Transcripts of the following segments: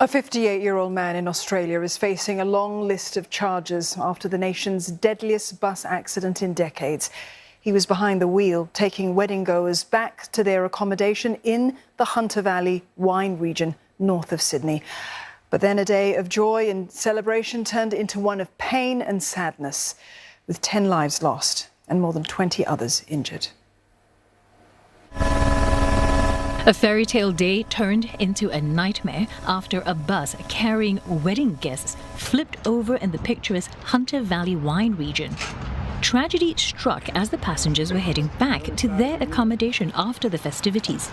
A 58-year-old man in Australia is facing a long list of charges after the nation's deadliest bus accident in decades. He was behind the wheel, taking wedding-goers back to their accommodation in the Hunter Valley wine region north of Sydney. But then a day of joy and celebration turned into one of pain and sadness, with 10 lives lost and more than 20 others injured. A fairy tale day turned into a nightmare after a bus carrying wedding guests flipped over in the picturesque Hunter Valley wine region. Tragedy struck as the passengers were heading back to their accommodation after the festivities.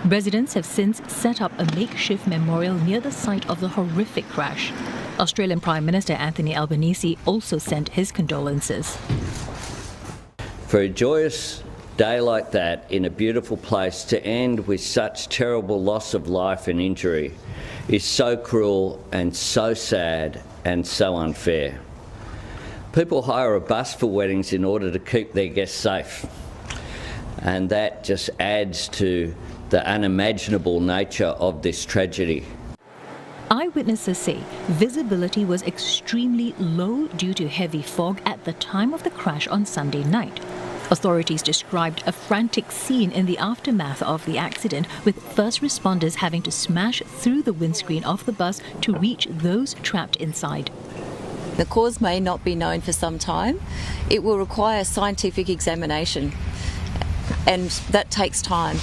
Residents have since set up a makeshift memorial near the site of the horrific crash. Australian Prime Minister Anthony Albanese also sent his condolences. For a joyous day like that in a beautiful place to end with such terrible loss of life and injury is so cruel and so sad and so unfair. People hire a bus for weddings in order to keep their guests safe, and that just adds to the unimaginable nature of this tragedy. Eyewitnesses say visibility was extremely low due to heavy fog at the time of the crash on Sunday night. Authorities described a frantic scene in the aftermath of the accident, with first responders having to smash through the windscreen of the bus to reach those trapped inside. The cause may not be known for some time. It will require scientific examination, and that takes time.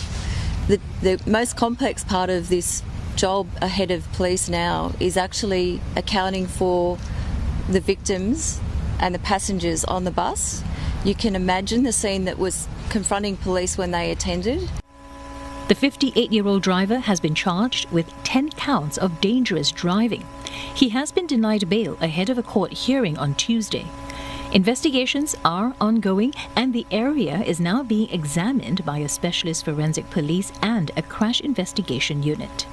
The most complex part of this job ahead of police now is actually accounting for the victims and the passengers on the bus. You can imagine the scene that was confronting police when they attended. The 58-year-old driver has been charged with 10 counts of dangerous driving. He has been denied bail ahead of a court hearing on Tuesday. Investigations are ongoing, and the area is now being examined by a specialist forensic police and a crash investigation unit.